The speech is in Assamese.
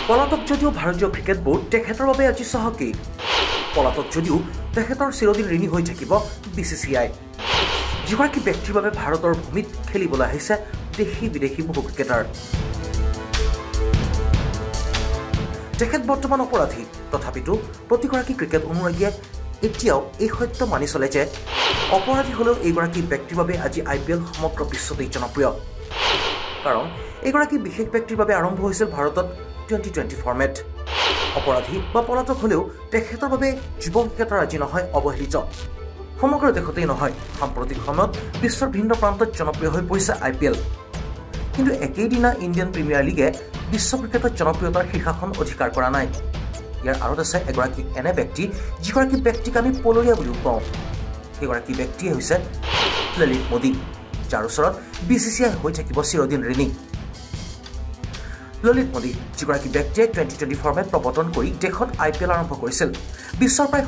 পলাতক যদিও ভাৰতীয় ক্ৰিকেট বোৰ্ড তেখেতৰ বাবে আজি চহকী। পলাতক যদিও তেখেতৰ চিৰদিন ঋণী হৈ থাকিব BCCI, যিগৰাকী ব্যক্তিৰ বাবে ভাৰতৰ ভূমিত খেলিবলৈ আহিছে দেশী বিদেশী বহু ক্ৰিকেটাৰ। তেখেত বৰ্তমান অপৰাধী, তথাপিতো প্ৰতিগৰাকী ক্ৰিকেট অনুৰাগীয়ে এতিয়াও এই সত্য মানি চলে যে অপৰাধী হ'লেও এইগৰাকী ব্যক্তিৰ বাবে আজি IPL সমগ্ৰ বিশ্বতেই জনপ্ৰিয়। কাৰণ এইগৰাকী বিশেষ ব্যক্তিৰ বাবে আৰম্ভ হৈছিল ভাৰতত T20 ফৰ্মেট। অপৰাধী বা পলাতক হ'লেও তেখেতৰ বাবে যুৱ ক্ৰিকেটাৰ আজি নহয় অৱহেলিত। সমগ্ৰ দেশতেই নহয়, সাম্প্ৰতিক সময়ত বিশ্বৰ ভিন্ন প্ৰান্তত জনপ্ৰিয় হৈ পৰিছে IPL। কিন্তু একেইদিনা ইণ্ডিয়ান প্ৰিমিয়াৰ লীগে বিশ্ব ক্ৰিকেটত জনপ্ৰিয়তাৰ শীৰ্ষাসন অধিকাৰ কৰা নাই। ইয়াৰ আঁৰত আছে এগৰাকী এনে ব্যক্তি, যিগৰাকী ব্যক্তিক আমি পলৰীয়া বুলিও কওঁ। সেইগৰাকী ব্যক্তিয়ে হৈছে ললিত মোদী, যাৰ ওচৰত BCCI হৈ থাকিব চিৰদিন ঋণী। ললিত মোদী, যিগৰাকী ব্যক্তিয়ে T20 ফৰ্মেট প্ৰৱৰ্তন কৰি দেশত IPL আৰম্ভ কৰিছিল। বিশ্বৰ প্ৰায়